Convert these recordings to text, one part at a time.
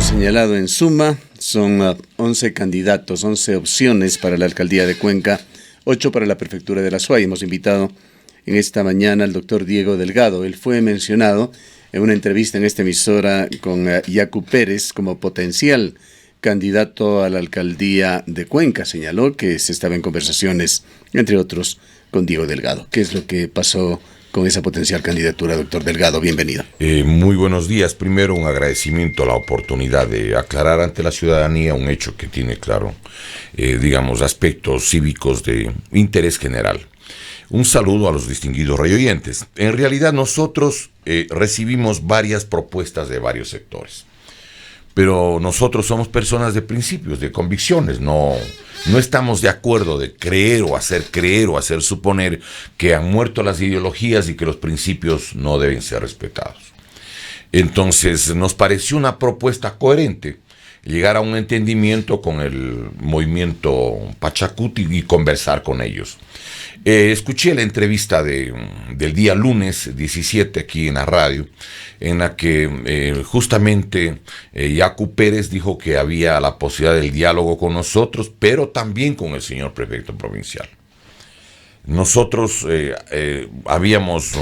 hemos señalado, en suma, son 11 candidatos, 11 opciones para la alcaldía de Cuenca, 8 para la prefectura de la SUAY. Hemos invitado en esta mañana al doctor Diego Delgado. Él fue mencionado en una entrevista en esta emisora con Yacu Pérez como potencial candidato a la alcaldía de Cuenca. Señaló que se estaba en conversaciones, entre otros, con Diego Delgado. ¿Qué es lo que pasó con esa potencial candidatura, doctor Delgado? Bienvenido. Muy buenos días. Primero, un agradecimiento a la oportunidad de aclarar ante la ciudadanía un hecho que tiene, claro, aspectos cívicos de interés general. Un saludo a los distinguidos radioyentes. En realidad, nosotros recibimos varias propuestas de varios sectores. Pero nosotros somos personas de principios, de convicciones, no estamos de acuerdo de creer o hacer suponer que han muerto las ideologías y que los principios no deben ser respetados. Entonces nos pareció una propuesta coherente llegar a un entendimiento con el movimiento Pachacuti y conversar con ellos. Escuché la entrevista del día lunes 17 aquí en la radio, en la que justamente Yacu Pérez dijo que había la posibilidad del diálogo con nosotros, pero también con el señor prefecto provincial. Nosotros habíamos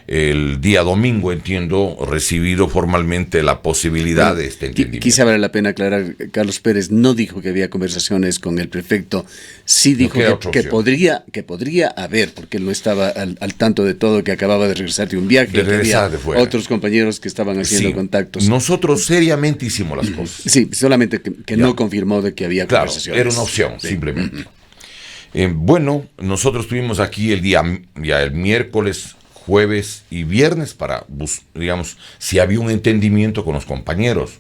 el día domingo, entiendo, recibido formalmente la posibilidad de este entendimiento. Quizá vale la pena aclarar, Carlos Pérez no dijo que había conversaciones con el prefecto, sí dijo que podría haber, porque él no estaba al tanto de todo, que acababa de regresar de un viaje, que había otros compañeros que estaban haciendo contactos. Nosotros seriamente hicimos las cosas. Sí, solamente que no confirmó de que había conversaciones. Era una opción, simplemente. Nosotros estuvimos aquí el miércoles, jueves y viernes para, si había un entendimiento con los compañeros.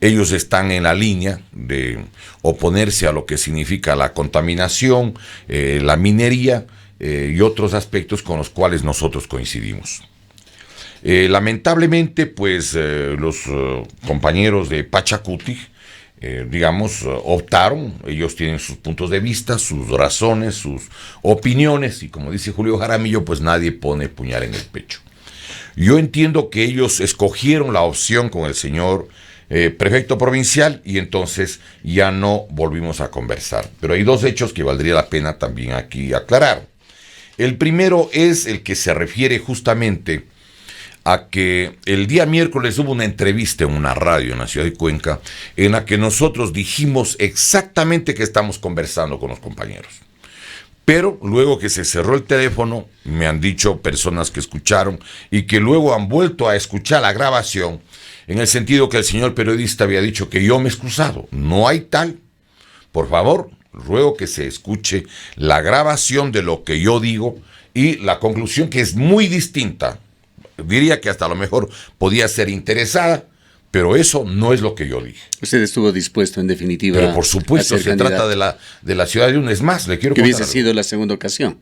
Ellos están en la línea de oponerse a lo que significa la contaminación, la minería y otros aspectos con los cuales nosotros coincidimos. Lamentablemente, los compañeros de Pachacuti, optaron, ellos tienen sus puntos de vista, sus razones, sus opiniones, y como dice Julio Jaramillo, pues nadie pone puñal en el pecho. Yo entiendo que ellos escogieron la opción con el señor prefecto provincial y entonces ya no volvimos a conversar. Pero hay dos hechos que valdría la pena también aquí aclarar. El primero es el que se refiere justamente a que el día miércoles hubo una entrevista en una radio en la ciudad de Cuenca en la que nosotros dijimos exactamente que estamos conversando con los compañeros. Pero luego que se cerró el teléfono, me han dicho personas que escucharon y que luego han vuelto a escuchar la grabación, en el sentido que el señor periodista había dicho que yo me he excusado. No hay tal. Por favor, ruego que se escuche la grabación de lo que yo digo y la conclusión, que es muy distinta. Diría que hasta a lo mejor podía ser interesada, pero eso no es lo que yo dije. Usted estuvo dispuesto, en definitiva, pero por supuesto, se trata de la ciudad de un. Es más, le quiero que contar hubiese sido la segunda ocasión.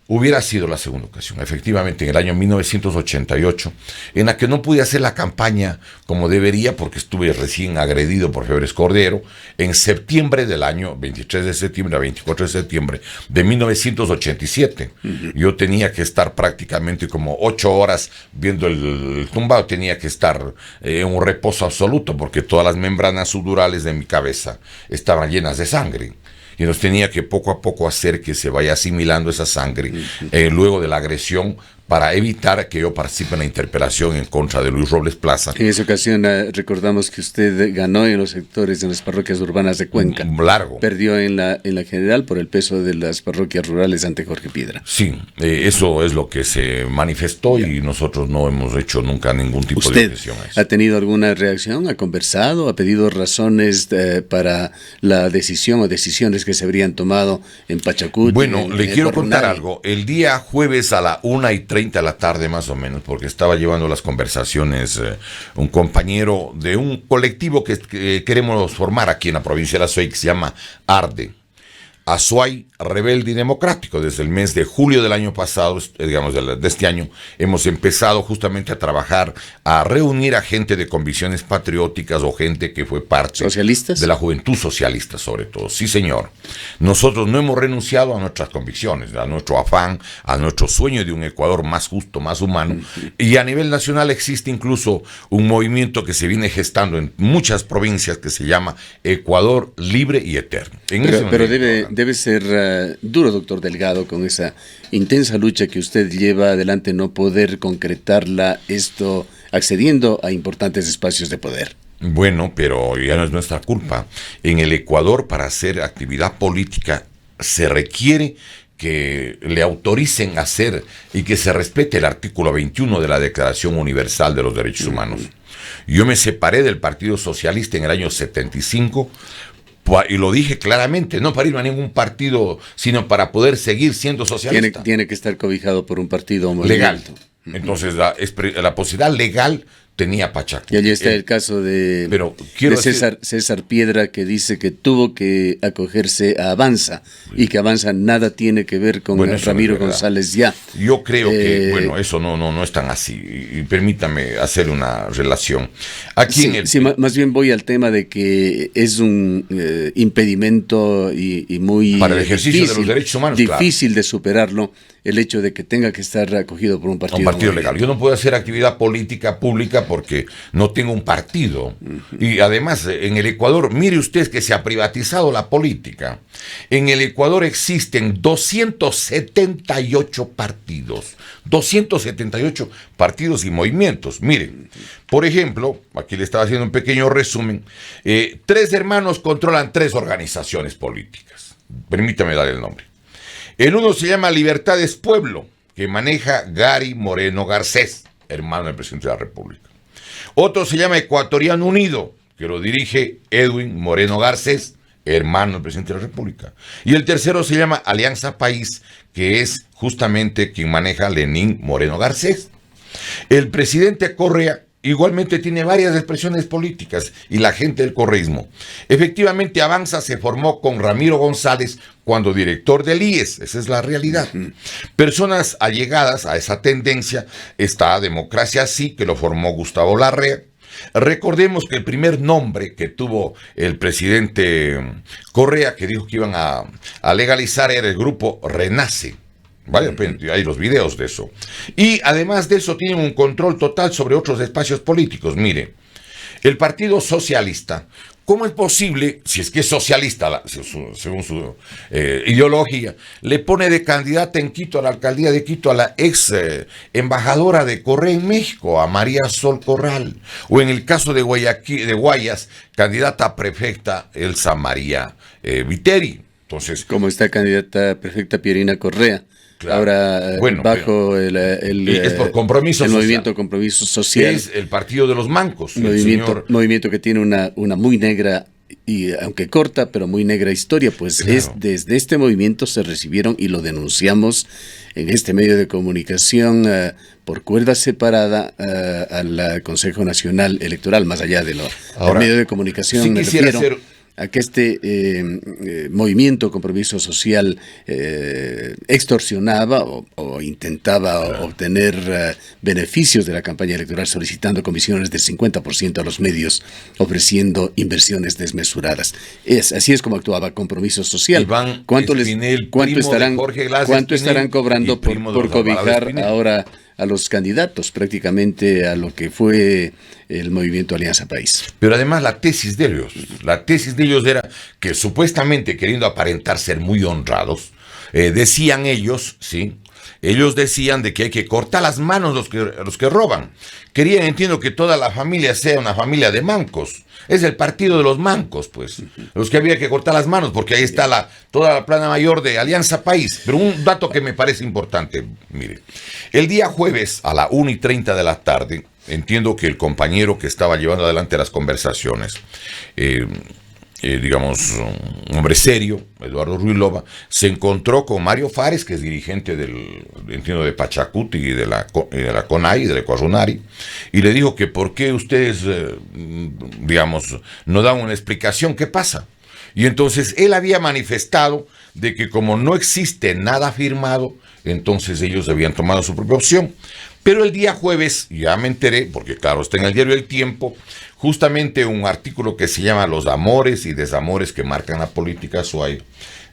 Hubiera sido la segunda ocasión, efectivamente, en el año 1988, en la que no pude hacer la campaña como debería porque estuve recién agredido por Febres Cordero, en septiembre del año 23 de septiembre a 24 de septiembre de 1987. Yo tenía que estar prácticamente como 8 horas viendo el tumbado, tenía que estar en un reposo absoluto porque todas las membranas sudorales de mi cabeza estaban llenas de sangre. Y nos tenía que poco a poco hacer que se vaya asimilando esa sangre luego de la agresión, para evitar que yo participe en la interpelación en contra de Luis Robles Plaza. En esa ocasión recordamos que usted ganó en los sectores de las parroquias urbanas de Cuenca. Largo. Perdió en la general por el peso de las parroquias rurales ante Jorge Piedra. Sí, eso es lo que se manifestó y nosotros no hemos hecho nunca ningún tipo de objeción a eso. ¿Ha tenido alguna reacción? ¿Ha conversado? ¿Ha pedido razones para la decisión o decisiones que se habrían tomado en Pachacuti? Bueno, le quiero contar algo. El día jueves a la 1:30 de la tarde más o menos, porque estaba llevando las conversaciones un compañero de un colectivo que queremos formar aquí en la provincia de la SUAY, que se llama ARDE. Azuay Rebelde y Democrático. Desde el mes de julio del año pasado, digamos de este año, hemos empezado justamente a trabajar, a reunir a gente de convicciones patrióticas o gente que fue parte ¿Socialistas? De la juventud socialista, sobre todo. Sí, señor. Nosotros no hemos renunciado a nuestras convicciones, a nuestro afán, a nuestro sueño de un Ecuador más justo, más humano. Y a nivel nacional existe incluso un movimiento que se viene gestando en muchas provincias que se llama Ecuador Libre y Eterno. Pero debe ser duro, doctor Delgado, con esa intensa lucha que usted lleva adelante, no poder concretarla, esto accediendo a importantes espacios de poder. Bueno, pero ya no es nuestra culpa. En el Ecuador, para hacer actividad política, se requiere que le autoricen a hacer y que se respete el artículo 21 de la Declaración Universal de los Derechos Humanos. Yo me separé del Partido Socialista en el año 75, y lo dije claramente, no para irme a ningún partido, sino para poder seguir siendo socialista. Tiene que estar cobijado por un partido legal. Entonces, la posibilidad legal tenía Pachacuti. Y allí está el caso de César Piedra, que dice que tuvo que acogerse a Avanza, y que Avanza nada tiene que ver con Ramiro González ya. Yo creo que, eso no es tan así. Y permítame hacer una relación. Aquí más bien voy al tema de que es un impedimento y muy para el ejercicio difícil, de los derechos humanos, difícil de superarlo, el hecho de que tenga que estar acogido por un partido legal. Yo no puedo hacer actividad política pública porque no tengo un partido. Y además, en el Ecuador, mire usted que se ha privatizado la política. En el Ecuador existen 278 partidos. 278 partidos y movimientos. Miren, por ejemplo, aquí le estaba haciendo un pequeño resumen. 3 hermanos controlan 3 organizaciones políticas. Permítame dar el nombre. El uno se llama Libertades Pueblo, que maneja Gary Moreno Garcés, hermano del presidente de la República. Otro se llama Ecuatoriano Unido, que lo dirige Edwin Moreno Garcés, hermano del presidente de la República. Y el tercero se llama Alianza País, que es justamente quien maneja Lenín Moreno Garcés. El presidente Correa igualmente tiene varias expresiones políticas y la gente del correísmo. Efectivamente, Avanza se formó con Ramiro González cuando director del IES, esa es la realidad. Personas allegadas a esa tendencia está Democracia Sí, que lo formó Gustavo Larrea. Recordemos que el primer nombre que tuvo el presidente Correa, que dijo que iban a legalizar, era el grupo Renace. Vale, hay los videos de eso. Y además de eso tienen un control total sobre otros espacios políticos. Mire, el Partido Socialista, ¿cómo es posible, si es que es socialista, según su ideología, le pone de candidata en Quito, a la alcaldía de Quito, a la ex embajadora de Correa en México, a María Sol Corral? O en el caso de Guayas, candidata a prefecta Elsa María Viteri. Entonces, como está candidata a prefecta Pierina Correa. Claro. Ahora, bajo es por compromiso el social. Movimiento Compromiso Social. Es el partido de los mancos. Movimiento que tiene una muy negra, y aunque corta, pero muy negra historia, pues claro. Desde este movimiento se recibieron, y lo denunciamos en este medio de comunicación por cuerda separada al Consejo Nacional Electoral, más allá del medio de comunicación. Sí, quisiera hacer a que este movimiento Compromiso Social extorsionaba o intentaba obtener beneficios de la campaña electoral, solicitando comisiones del 50% a los medios, ofreciendo inversiones desmesuradas. Así es como actuaba Compromiso Social. ¿Cuánto estarán cobrando por cobijar ahora a los candidatos, prácticamente a lo que fue el movimiento Alianza País? Pero además la tesis de ellos era que, supuestamente queriendo aparentar ser muy honrados, decían ellos, ¿sí? Ellos decían de que hay que cortar las manos los que roban. Querían, entiendo, que toda la familia sea una familia de mancos. Es el partido de los mancos, pues. Los que había que cortar las manos, porque ahí está toda la plana mayor de Alianza País. Pero un dato que me parece importante, mire. El día jueves a la 1:30 de la tarde, entiendo que el compañero que estaba llevando adelante las conversaciones, digamos, un hombre serio, Eduardo Ruilova, se encontró con Mario Fares, que es dirigente de Pachacuti y de la CONAI, de la Ecuarunari, y le dijo que por qué ustedes, digamos, no dan una explicación, ¿qué pasa? Y entonces él había manifestado de que como no existe nada firmado, entonces ellos habían tomado su propia opción. Pero el día jueves, ya me enteré, porque claro, está en el diario El Tiempo, justamente un artículo que se llama Los amores y desamores que marcan la política Azuay,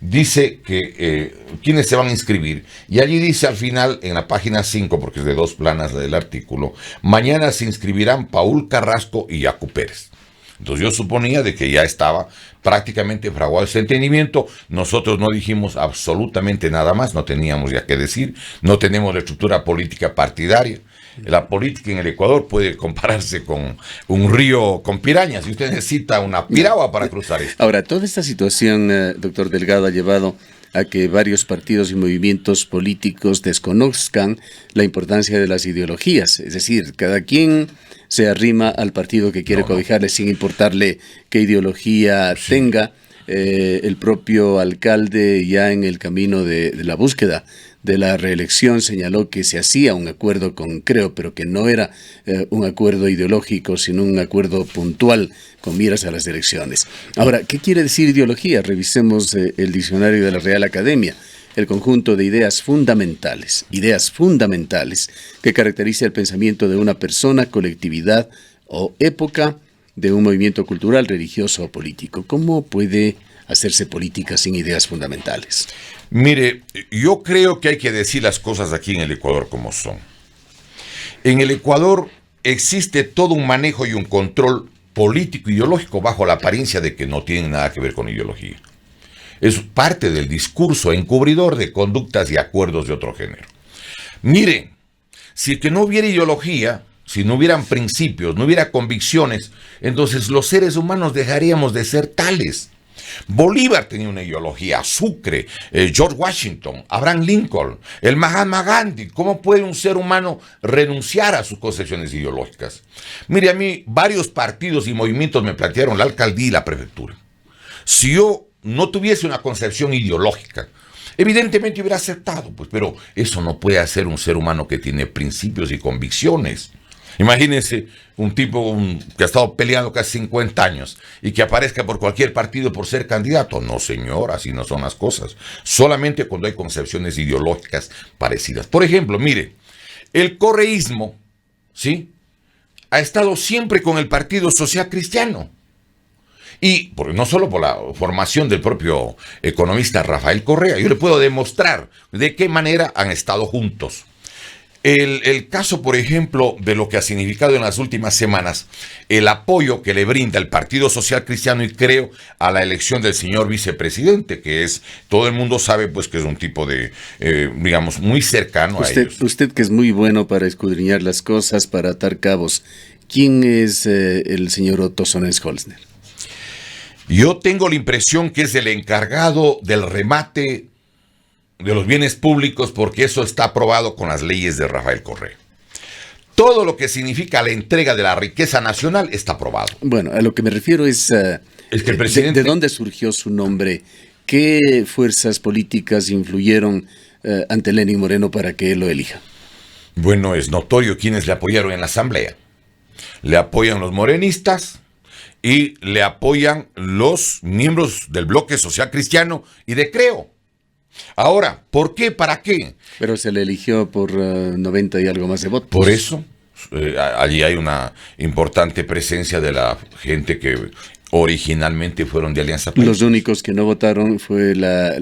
dice que quiénes se van a inscribir. Y allí dice al final, en la página 5, porque es de 2 planas del artículo, mañana se inscribirán Paul Carrasco y Yacu Pérez. Entonces yo suponía de que ya estaba prácticamente fraguado ese entendimiento. Nosotros no dijimos absolutamente nada más, no teníamos ya qué decir, no tenemos la estructura política partidaria. La política en el Ecuador puede compararse con un río con pirañas, y usted necesita una piragua para cruzar esto. Ahora, toda esta situación, doctor Delgado, ha llevado a que varios partidos y movimientos políticos desconozcan la importancia de las ideologías. Es decir, cada quien se arrima al partido que quiere cobijarle sin importarle qué ideología tenga. El propio alcalde, ya en el camino de la búsqueda de la reelección, señaló que se hacía un acuerdo con Creo, pero que no era un acuerdo ideológico, sino un acuerdo puntual con miras a las elecciones. Ahora, ¿qué quiere decir ideología? Revisemos el diccionario de la Real Academia. El conjunto de ideas fundamentales que caracteriza el pensamiento de una persona, colectividad o época de un movimiento cultural, religioso o político. ¿Cómo puede hacerse política sin ideas fundamentales? Mire, yo creo que hay que decir las cosas aquí en el Ecuador como son. En el Ecuador existe todo un manejo y un control político ideológico bajo la apariencia de que no tienen nada que ver con ideología. Es parte del discurso encubridor de conductas y acuerdos de otro género. Mire, si que no hubiera ideología, si no hubieran principios, no hubiera convicciones, entonces los seres humanos dejaríamos de ser tales. Bolívar tenía una ideología, Sucre, George Washington, Abraham Lincoln, el Mahatma Gandhi. ¿Cómo puede un ser humano renunciar a sus concepciones ideológicas? Mire, a mí varios partidos y movimientos me plantearon la alcaldía y la prefectura. Si yo no tuviese una concepción ideológica, evidentemente hubiera aceptado, pues, pero eso no puede hacer un ser humano que tiene principios y convicciones. Imagínense un tipo que ha estado peleando casi 50 años y que aparezca por cualquier partido por ser candidato. No, señor, así no son las cosas. Solamente cuando hay concepciones ideológicas parecidas. Por ejemplo, mire, el correísmo, ¿sí?, ha estado siempre con el Partido Social Cristiano. Y no solo por la formación del propio economista Rafael Correa, yo le puedo demostrar de qué manera han estado juntos. El caso, por ejemplo, de lo que ha significado en las últimas semanas el apoyo que le brinda el Partido Social Cristiano y Creo a la elección del señor vicepresidente, que es, todo el mundo sabe pues que es un tipo de, digamos, muy cercano a ellos. Usted que es muy bueno para escudriñar las cosas, para atar cabos, ¿quién es el señor Otto Sonnens-Holzner? Yo tengo la impresión que es el encargado del remate de los bienes públicos, porque eso está aprobado con las leyes de Rafael Correa. Todo lo que significa la entrega de la riqueza nacional está aprobado. Bueno, a lo que me refiero es que el presidente... ¿De dónde surgió su nombre? ¿Qué fuerzas políticas influyeron ante Lenín Moreno para que él lo elija? Bueno, es notorio quienes le apoyaron en la asamblea. Le apoyan los morenistas y le apoyan los miembros del Bloque Social Cristiano y de Creo. Ahora, ¿por qué? ¿Para qué? Pero se le eligió por 90 y algo más de votos. Por eso, allí hay una importante presencia de la gente que originalmente fueron de Alianza País. Los únicos que no votaron fue la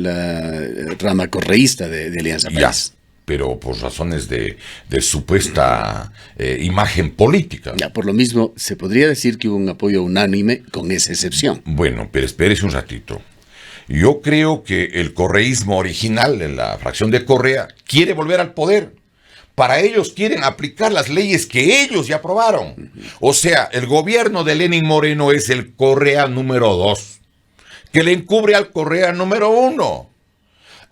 rama correísta de Alianza País. Ya, pero por razones de supuesta imagen política. Ya, por lo mismo, se podría decir que hubo un apoyo unánime con esa excepción. Bueno, pero espérese un ratito. Yo creo que el correísmo original, en la fracción de Correa, quiere volver al poder. Para ellos quieren aplicar las leyes que ellos ya aprobaron. O sea, el gobierno de Lenín Moreno es el Correa número 2, que le encubre al Correa número 1.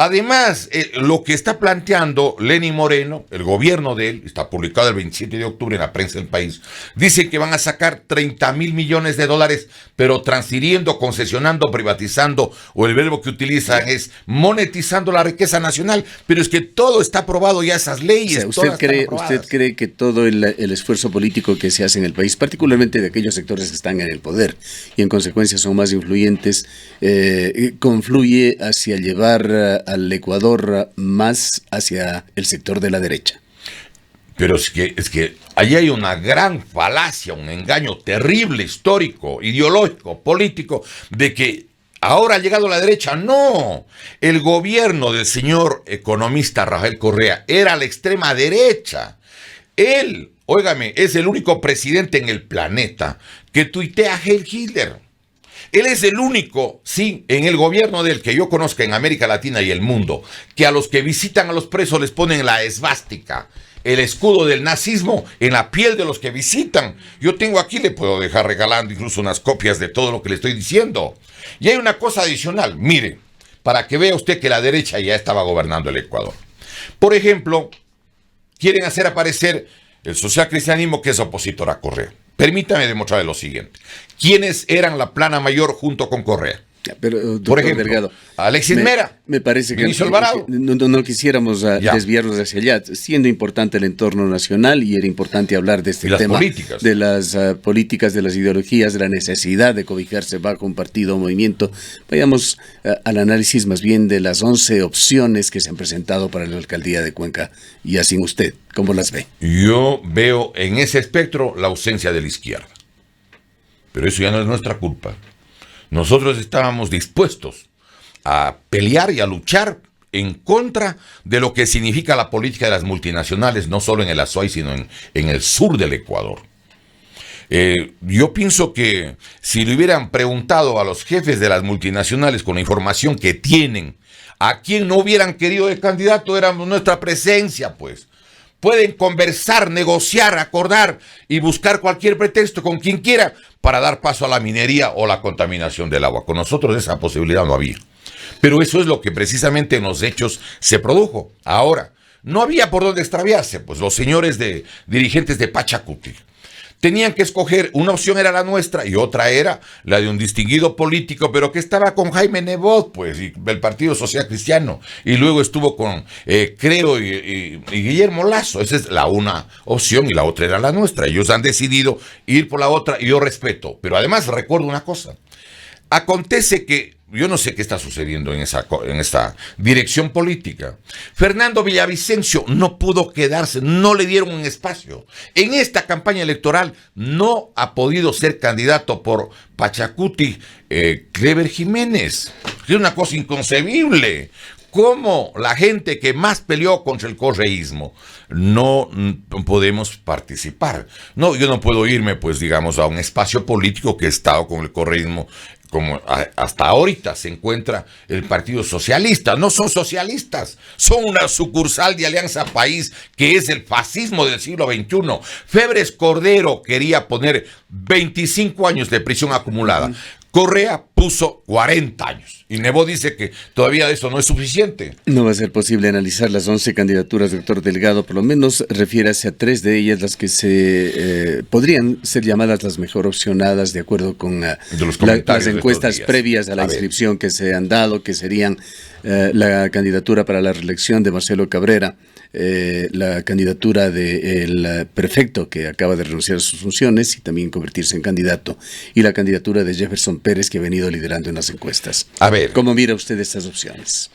Además, lo que está planteando Lenín Moreno, el gobierno de él, está publicado el 27 de octubre en la prensa del país, dice que van a sacar 30,000 millones de dólares, pero transfiriendo, concesionando, privatizando, o el verbo que utilizan es monetizando la riqueza nacional. Pero es que todo está aprobado ya, esas leyes. O sea, ¿usted cree que todo el esfuerzo político que se hace en el país, particularmente de aquellos sectores que están en el poder y en consecuencia son más influyentes, confluye hacia llevar al Ecuador más hacia el sector de la derecha? Pero es que allí hay una gran falacia, un engaño terrible, histórico, ideológico, político, de que ahora ha llegado la derecha. No, el gobierno del señor economista Rafael Correa era la extrema derecha. Él, óigame, es el único presidente en el planeta que tuitea a Heil Hitler. Él es el único, sí, en el gobierno del que yo conozca en América Latina y el mundo, que a los que visitan a los presos les ponen la esvástica, el escudo del nazismo en la piel de los que visitan. Yo tengo aquí, le puedo dejar regalando incluso unas copias de todo lo que le estoy diciendo. Y hay una cosa adicional, mire, para que vea usted que la derecha ya estaba gobernando el Ecuador. Por ejemplo, quieren hacer aparecer el socialcristianismo, que es opositor a Correa. Permítame demostrarle lo siguiente. ¿Quiénes eran la plana mayor junto con Correa? Pero, doctor por ejemplo, Delgado, Alexis Mera, me parece que no quisiéramos desviarnos hacia allá, siendo importante el entorno nacional, y era importante hablar de este tema, políticas. De las políticas, de las ideologías, de la necesidad de cobijarse bajo un partido o movimiento. Vayamos al análisis más bien de las 11 opciones que se han presentado para la alcaldía de Cuenca, y así usted, ¿cómo las ve? Yo veo en ese espectro la ausencia de la izquierda, pero eso ya no es nuestra culpa. Nosotros estábamos dispuestos a pelear y a luchar en contra de lo que significa la política de las multinacionales, no solo en el Azuay, sino en el sur del Ecuador. Yo pienso que si le hubieran preguntado a los jefes de las multinacionales con la información que tienen, a quién no hubieran querido de candidato, era nuestra presencia, pues. Pueden conversar, negociar, acordar y buscar cualquier pretexto con quien quiera para dar paso a la minería o la contaminación del agua. Con nosotros esa posibilidad no había. Pero eso es lo que precisamente en los hechos se produjo. Ahora, no había por dónde extraviarse, pues los señores dirigentes de Pachacuti tenían que escoger. Una opción era la nuestra y otra era la de un distinguido político, pero que estaba con Jaime Nebot, pues, y el Partido Social Cristiano, y luego estuvo con Creo y Guillermo Lazo. Esa es la una opción y la otra era la nuestra. Ellos han decidido ir por la otra y yo respeto. Pero además recuerdo una cosa. Acontece que yo no sé qué está sucediendo en esta dirección política. Fernando Villavicencio no pudo quedarse, no le dieron un espacio. En esta campaña electoral no ha podido ser candidato por Pachacuti Clever Jiménez. Es una cosa inconcebible. ¿Cómo la gente que más peleó contra el correísmo no podemos participar? No, yo no puedo irme, pues, digamos, a un espacio político que he estado con el correísmo, como hasta ahorita se encuentra el Partido Socialista. No son socialistas, son una sucursal de Alianza País, que es el fascismo del siglo XXI. Febres Cordero quería poner 25 años de prisión acumulada. Correa puso 40 años. Y Nebot dice que todavía eso no es suficiente. No va a ser posible analizar las 11 candidaturas, doctor Delgado. Por lo menos refiérase a 3 de ellas, las que se podrían ser llamadas las mejor opcionadas de acuerdo con las encuestas previas a la inscripción que se han dado, que serían la candidatura para la reelección de Marcelo Cabrera, la candidatura del prefecto que acaba de renunciar a sus funciones y también convertirse en candidato, y la candidatura de Jefferson Pérez, que ha venido liderando en las encuestas. A ver, ¿cómo mira usted estas opciones?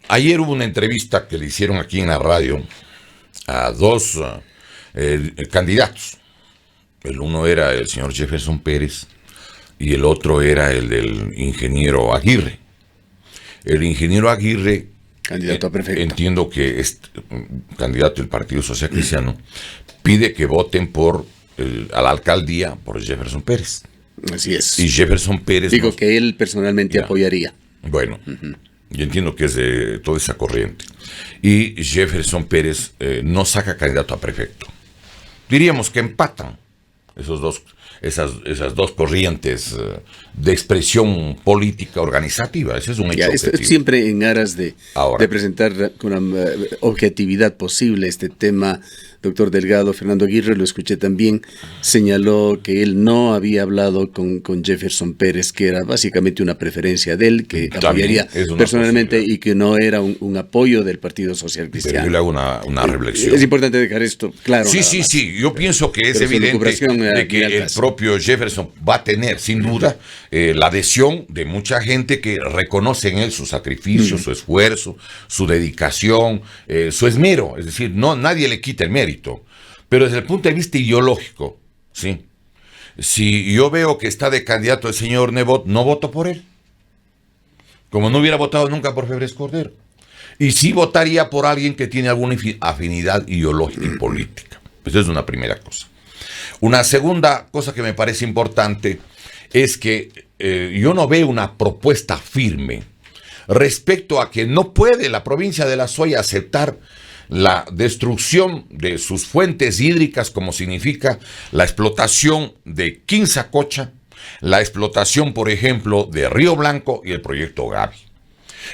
Ayer hubo una entrevista que le hicieron aquí en la radio a 2 candidatos. El uno era el señor Jefferson Pérez y el otro era el del ingeniero Aguirre. El ingeniero Aguirre, candidato a prefecto, entiendo que es candidato del Partido Social Cristiano, pide que voten a la alcaldía por Jefferson Pérez. Así es. Y Jefferson Pérez... Digo que él personalmente apoyaría. Bueno, yo entiendo que es de toda esa corriente. Y Jefferson Pérez no saca candidato a prefecto. Diríamos que empatan. esas dos corrientes de expresión política organizativa. Ese es un hecho objetivo. Siempre en aras de presentar con la objetividad posible este tema. Doctor Delgado, Fernando Aguirre, lo escuché también, señaló que él no había hablado con Jefferson Pérez, que era básicamente una preferencia de él, que apoyaría personalmente y que no era un apoyo del Partido Social Cristiano. Pero yo le hago una reflexión. Es importante dejar esto claro. Sí. Yo pienso que es evidente de que el propio Jefferson va a tener, sin duda, la adhesión de mucha gente que reconoce en él su sacrificio, su esfuerzo, su dedicación, su esmero. Es decir, nadie le quita el mérito. Pero desde el punto de vista ideológico, ¿sí? Si yo veo que está de candidato el señor Nebot, no voto por él. Como no hubiera votado nunca por Febres Cordero. Y sí votaría por alguien que tiene alguna afinidad ideológica y política. Esa es una primera cosa. Una segunda cosa que me parece importante es que yo no veo una propuesta firme respecto a que no puede la provincia de La Suaya aceptar la destrucción de sus fuentes hídricas, como significa la explotación de Quinzacocha, la explotación, por ejemplo, de Río Blanco y el proyecto Gavi.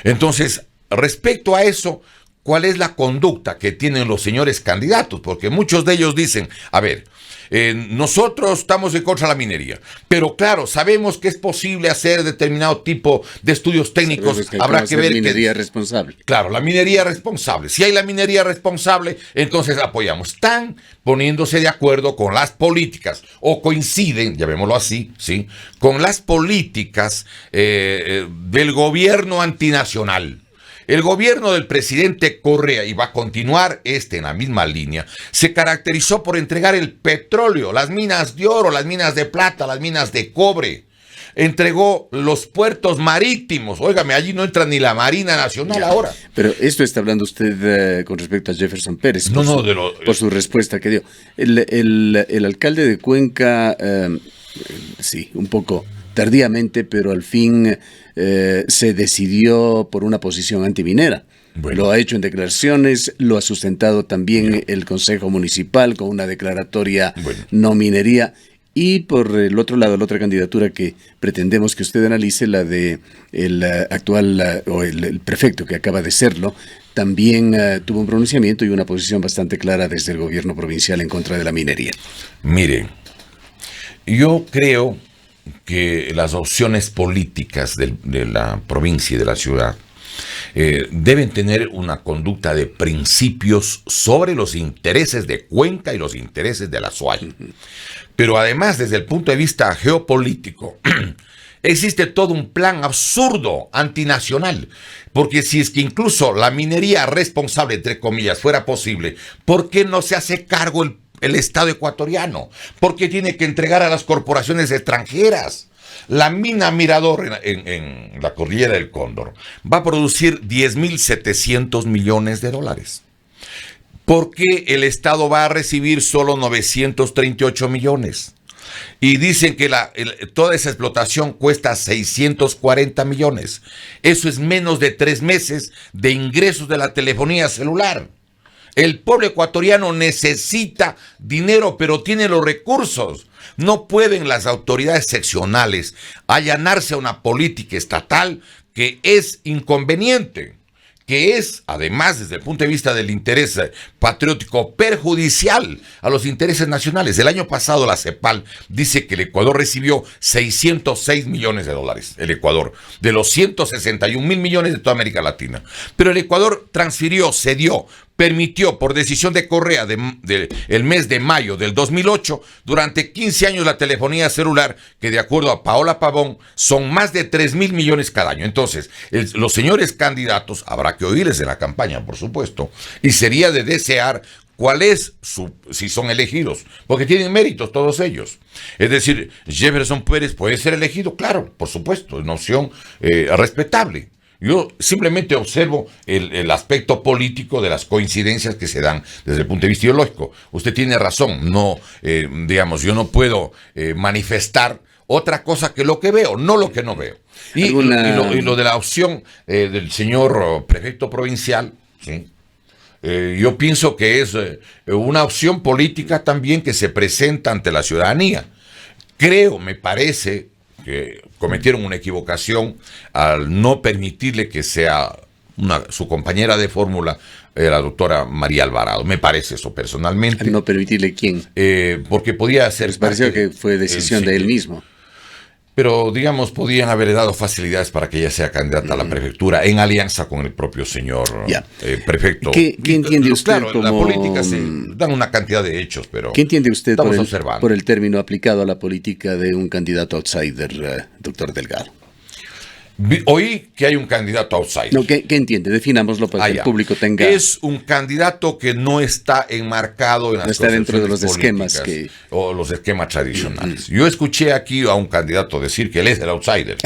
Entonces, respecto a eso, ¿cuál es la conducta que tienen los señores candidatos? Porque muchos de ellos dicen, a ver, nosotros estamos en contra de la minería, pero claro, sabemos que es posible hacer determinado tipo de estudios técnicos, habrá que ver minería responsable. Claro, la minería responsable. Si hay la minería responsable, entonces apoyamos. Están poniéndose de acuerdo con las políticas, o coinciden, llamémoslo así, ¿sí?, con las políticas del gobierno antinacional. El gobierno del presidente Correa, y va a continuar en la misma línea, se caracterizó por entregar el petróleo, las minas de oro, las minas de plata, las minas de cobre. Entregó los puertos marítimos. Óigame, allí no entra ni la Marina Nacional ahora. Pero esto está hablando usted con respecto a Jefferson Pérez. Por su respuesta que dio. El alcalde de Cuenca, sí, un poco tardíamente, pero al fin se decidió por una posición antiminera. Bueno. Lo ha hecho en declaraciones, lo ha sustentado también el Consejo Municipal con una declaratoria no minería. Y por el otro lado, la otra candidatura que pretendemos que usted analice, la de el actual o el prefecto que acaba de serlo, también tuvo un pronunciamiento y una posición bastante clara desde el gobierno provincial en contra de la minería. Mire, yo creo que las opciones políticas de la provincia y de la ciudad deben tener una conducta de principios sobre los intereses de Cuenca y los intereses de La Suaya. Pero además, desde el punto de vista geopolítico, existe todo un plan absurdo, antinacional, porque si es que incluso la minería responsable, entre comillas, fuera posible, ¿por qué no se hace cargo el Estado ecuatoriano? ¿Por qué tiene que entregar a las corporaciones extranjeras? La mina Mirador en la cordillera del Cóndor va a producir 10.700 millones de dólares. ¿Por qué el Estado va a recibir solo 938 millones? Y dicen que toda esa explotación cuesta 640 millones. Eso es menos de 3 meses de ingresos de la telefonía celular. El pueblo ecuatoriano necesita dinero, pero tiene los recursos. No pueden las autoridades seccionales allanarse a una política estatal que es inconveniente, que es, además, desde el punto de vista del interés patriótico, perjudicial a los intereses nacionales. El año pasado la CEPAL dice que el Ecuador recibió 606 millones de dólares, el Ecuador, de los 161 mil millones de toda América Latina. Pero el Ecuador transfirió, cedió, permitió por decisión de Correa el mes de mayo del 2008 durante 15 años la telefonía celular, que de acuerdo a Paola Pavón son más de 3.000 millones cada año. Entonces, los señores candidatos, habrá que oírles en la campaña, por supuesto, y sería de desear cuál es si son elegidos, porque tienen méritos todos ellos. Es decir, Jefferson Pérez puede ser elegido, claro, por supuesto, es una opción respetable. Yo simplemente observo el aspecto político de las coincidencias que se dan desde el punto de vista ideológico. Usted tiene razón, no, yo no puedo manifestar otra cosa que lo que veo, no lo que no veo. Y lo de la opción del señor prefecto provincial, ¿sí? Yo pienso que es una opción política también que se presenta ante la ciudadanía. Me parece que cometieron una equivocación al no permitirle que sea su compañera de fórmula, la doctora María Alvarado. Me parece eso personalmente. ¿Al no permitirle quién? Porque podía ser... Les pareció que fue decisión de él mismo. Pero, digamos, podían haber dado facilidades para que ella sea candidata a la prefectura en alianza con el propio señor prefecto. ¿Qué entiende usted claro, como... la política se dan una cantidad de hechos, pero ¿qué entiende usted observando por el término aplicado a la política de un candidato outsider, doctor Delgado? Oí que hay un candidato outsider. No, ¿qué entiende? Definámoslo para que el público tenga... Es un candidato que no está enmarcado en las está dentro de los esquemas o los esquemas tradicionales. Yo escuché aquí a un candidato decir que él es el outsider.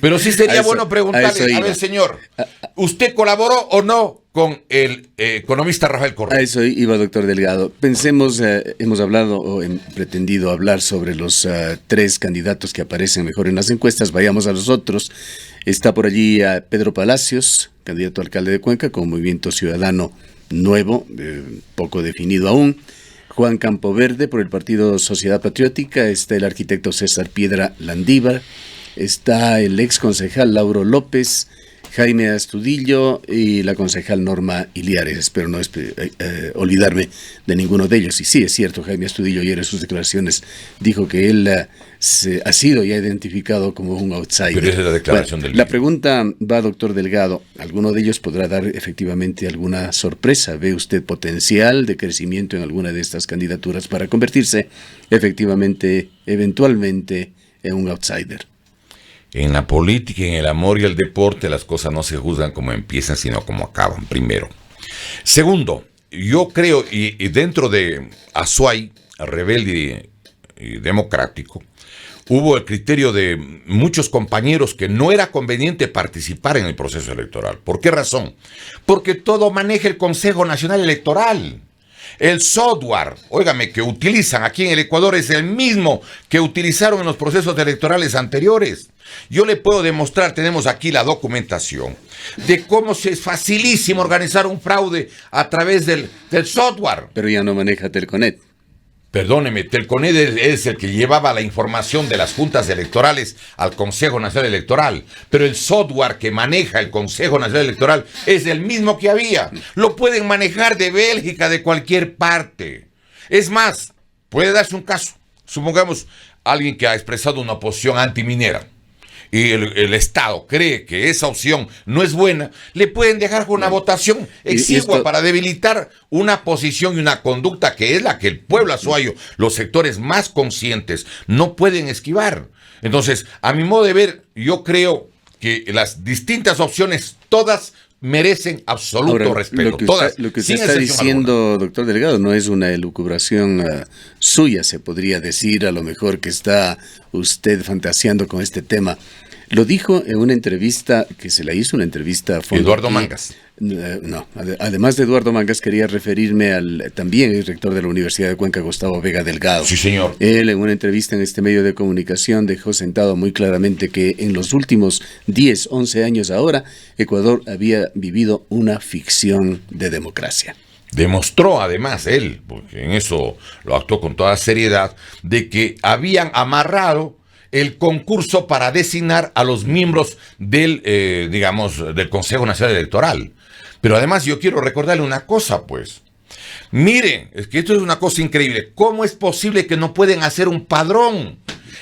Pero sí sería bueno preguntarle, a ver, señor, ¿usted colaboró o no con el economista Rafael Correa? A eso iba, doctor Delgado. Pensemos, hemos hablado o pretendido hablar sobre los 3 candidatos que aparecen mejor en las encuestas. Vayamos a los otros. Está por allí Pedro Palacios, candidato a alcalde de Cuenca, con Movimiento Ciudadano Nuevo, poco definido aún. Juan Campoverde, por el Partido Sociedad Patriótica. Está el arquitecto César Piedra Landívar. Está el ex concejal Lauro López, Jaime Astudillo y la concejal Norma Iliares. Espero no olvidarme de ninguno de ellos. Y sí, es cierto, Jaime Astudillo ayer en sus declaraciones dijo que él ha sido ya identificado como un outsider. Pero esa es la declaración del La pregunta va, doctor Delgado, ¿alguno de ellos podrá dar efectivamente alguna sorpresa? ¿Ve usted potencial de crecimiento en alguna de estas candidaturas para convertirse efectivamente, eventualmente, en un outsider? En la política, en el amor y el deporte, las cosas no se juzgan como empiezan, sino como acaban, primero. Segundo, yo creo, y dentro de Azuay, rebelde y democrático, hubo el criterio de muchos compañeros que no era conveniente participar en el proceso electoral. ¿Por qué razón? Porque todo maneja el Consejo Nacional Electoral. El software, óigame, que utilizan aquí en el Ecuador es el mismo que utilizaron en los procesos electorales anteriores. Yo le puedo demostrar, tenemos aquí la documentación, de cómo es facilísimo organizar un fraude a través del software. Pero ya no maneja Telconet. Perdóneme, Telconet es el que llevaba la información de las juntas electorales al Consejo Nacional Electoral, pero el software que maneja el Consejo Nacional Electoral es el mismo que había. Lo pueden manejar de Bélgica, de cualquier parte. Es más, puede darse un caso. Supongamos alguien que ha expresado una oposición antiminera y el Estado cree que esa opción no es buena, le pueden dejar con una votación exigua para debilitar una posición y una conducta que es la que el pueblo azuayo, los sectores más conscientes, no pueden esquivar. Entonces, a mi modo de ver, yo creo que las distintas opciones, todas merecen absoluto respeto. Lo que usted está diciendo, doctor Delgado, no es una elucubración suya, se podría decir, a lo mejor que está usted fantaseando con este tema. Lo dijo en una entrevista que se la hizo, una entrevista a fondo. Eduardo Mangas. No, además de Eduardo Mangas, quería referirme también el rector de la Universidad de Cuenca, Gustavo Vega Delgado. Sí, señor. Él, en una entrevista en este medio de comunicación, dejó sentado muy claramente que en los últimos 10, 11 años ahora, Ecuador había vivido una ficción de democracia. Demostró además él, porque en eso lo actuó con toda seriedad, de que habían amarrado el concurso para designar a los miembros del Consejo Nacional Electoral. Pero además yo quiero recordarle una cosa, pues. Miren, es que esto es una cosa increíble. ¿Cómo es posible que no pueden hacer un padrón?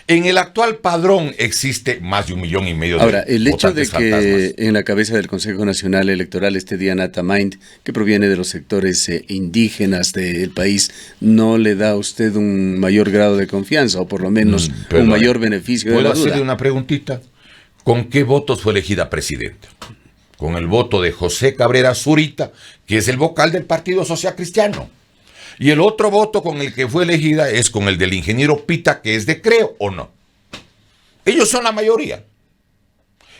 En el actual padrón existe más de 1,5 millones de Ahora, el hecho de que fantasmas. En la cabeza del Consejo Nacional Electoral esté Diana Tamaint, que proviene de los sectores indígenas del país, ¿no le da a usted un mayor grado de confianza o por lo menos un mayor beneficio de la duda? ¿Puedo hacerle una preguntita? ¿Con qué votos fue elegida presidenta? Con el voto de José Cabrera Zurita, que es el vocal del Partido Social Cristiano. Y el otro voto con el que fue elegida es con el del ingeniero Pita, que es de Creo, ¿o no? Ellos son la mayoría.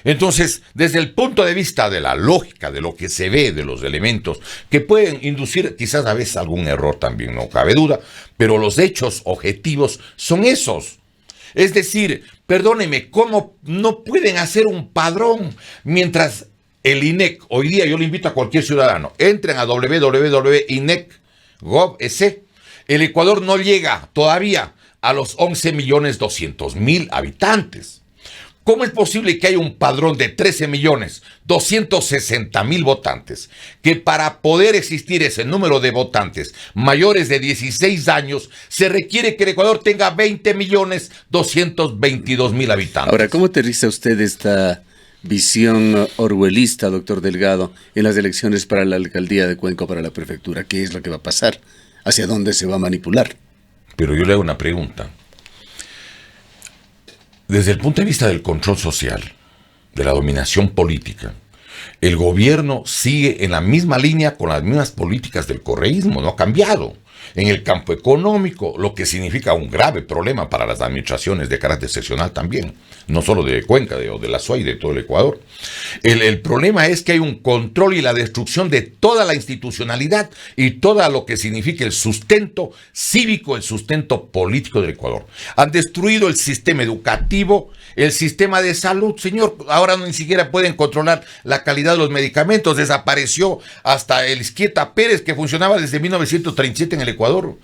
Entonces, desde el punto de vista de la lógica, de lo que se ve, de los elementos, que pueden inducir quizás a veces algún error también, no cabe duda, pero los hechos objetivos son esos. Es decir, perdóneme, ¿cómo no pueden hacer un padrón mientras el INEC, hoy día yo le invito a cualquier ciudadano, entren a www.inec.gov.es. El Ecuador no llega todavía a los 11.200.000 habitantes. ¿Cómo es posible que haya un padrón de 13.260.000 votantes? Que para poder existir ese número de votantes mayores de 16 años, se requiere que el Ecuador tenga 20.222.000 habitantes. Ahora, ¿cómo aterriza usted esta visión orwellista, doctor Delgado, en las elecciones para la alcaldía de Cuenca o para la prefectura? ¿Qué es lo que va a pasar? ¿Hacia dónde se va a manipular? Pero yo le hago una pregunta. Desde el punto de vista del control social, de la dominación política, el gobierno sigue en la misma línea con las mismas políticas del correísmo, no ha cambiado. En el campo económico, lo que significa un grave problema para las administraciones de carácter seccional también, no solo de Cuenca o de la SUAY, de todo el Ecuador. El problema es que hay un control y la destrucción de toda la institucionalidad y todo lo que significa el sustento cívico, el sustento político del Ecuador. Han destruido el sistema educativo, el sistema de salud, señor. Ahora ni siquiera pueden controlar la calidad de los medicamentos. Desapareció hasta el Izquieta Pérez, que funcionaba desde 1937 en el Ecuador.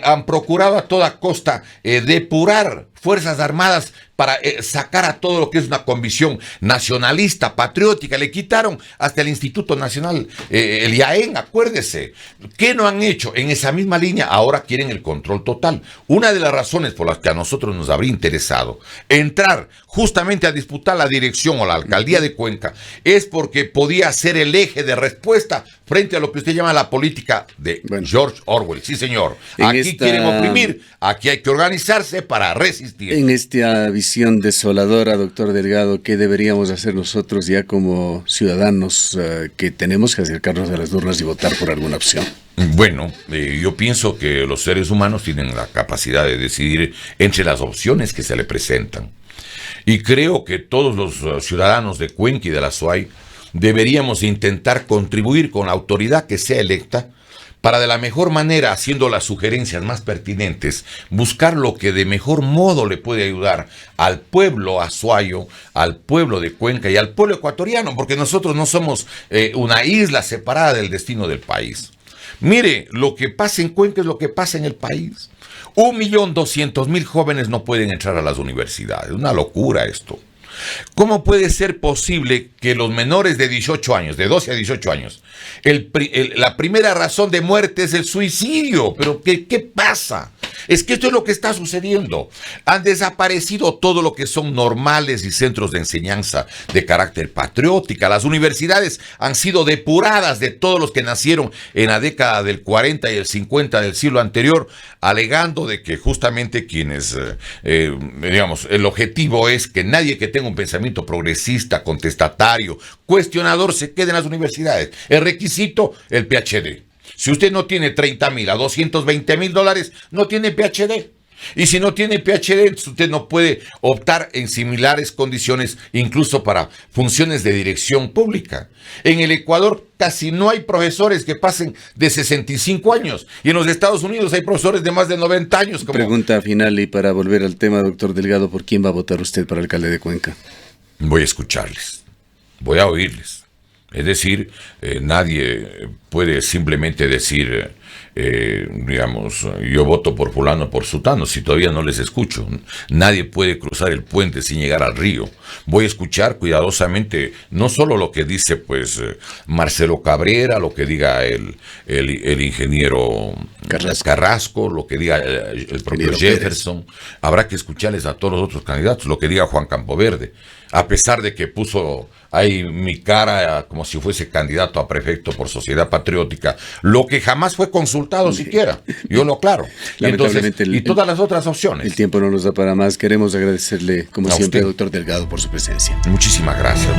Han procurado a toda costa depurar Fuerzas Armadas para sacar a todo lo que es una convicción nacionalista, patriótica. Le quitaron hasta el Instituto Nacional, el IAEN, acuérdese. ¿Qué no han hecho? En esa misma línea ahora quieren el control total. Una de las razones por las que a nosotros nos habría interesado entrar justamente a disputar la dirección o la alcaldía de Cuenca es porque podía ser el eje de respuesta frente a lo que usted llama la política de George Orwell. Sí, señor. Aquí quieren oprimir, aquí hay que organizarse para resistir. En esta visión desoladora, doctor Delgado, ¿qué deberíamos hacer nosotros ya como ciudadanos que tenemos que acercarnos a las urnas y votar por alguna opción? Bueno, yo pienso que los seres humanos tienen la capacidad de decidir entre las opciones que se le presentan. Y creo que todos los ciudadanos de Cuenca y de la SUAY deberíamos intentar contribuir con la autoridad que sea electa para de la mejor manera, haciendo las sugerencias más pertinentes, buscar lo que de mejor modo le puede ayudar al pueblo azuayo, al pueblo de Cuenca y al pueblo ecuatoriano, porque nosotros no somos una isla separada del destino del país. Mire, lo que pasa en Cuenca es lo que pasa en el país. 1.200.000 jóvenes no pueden entrar a las universidades. Una locura esto. ¿Cómo puede ser posible que los menores de 18 años, de 12 a 18 años, la primera razón de muerte es el suicidio? ¿Pero qué pasa? Es que esto es lo que está sucediendo. Han desaparecido todo lo que son normales y centros de enseñanza de carácter patriótica. Las universidades han sido depuradas de todos los que nacieron en la década del 40 y el 50 del siglo anterior, alegando de que justamente quienes, digamos, el objetivo es que nadie que tenga un pensamiento progresista, contestatario, cuestionador, se quede en las universidades. El requisito, el PhD. Si usted no tiene 30.000 a $220.000, no tiene PhD. Y si no tiene PhD, usted no puede optar en similares condiciones, incluso para funciones de dirección pública. En el Ecuador casi no hay profesores que pasen de 65 años. Y en los Estados Unidos hay profesores de más de 90 años. Pregunta final y para volver al tema, doctor Delgado, ¿por quién va a votar usted para alcalde de Cuenca? Voy a escucharles, voy a oírles. Es decir, nadie puede simplemente decir, digamos, yo voto por fulano, por sutano, si todavía no les escucho. Nadie puede cruzar el puente sin llegar al río. Voy a escuchar cuidadosamente no solo lo que dice pues Marcelo Cabrera, lo que diga el ingeniero Carrasco, lo que diga el propio Jefferson. Habrá que escucharles a todos los otros candidatos, lo que diga Juan Campoverde. A pesar de que puso ahí mi cara como si fuese candidato a prefecto por Sociedad Patriótica, lo que jamás fue consultado siquiera, yo lo aclaro. Y todas las otras opciones. El tiempo no nos da para más. Queremos agradecerle, como siempre, doctor Delgado, por su presencia. Muchísimas gracias.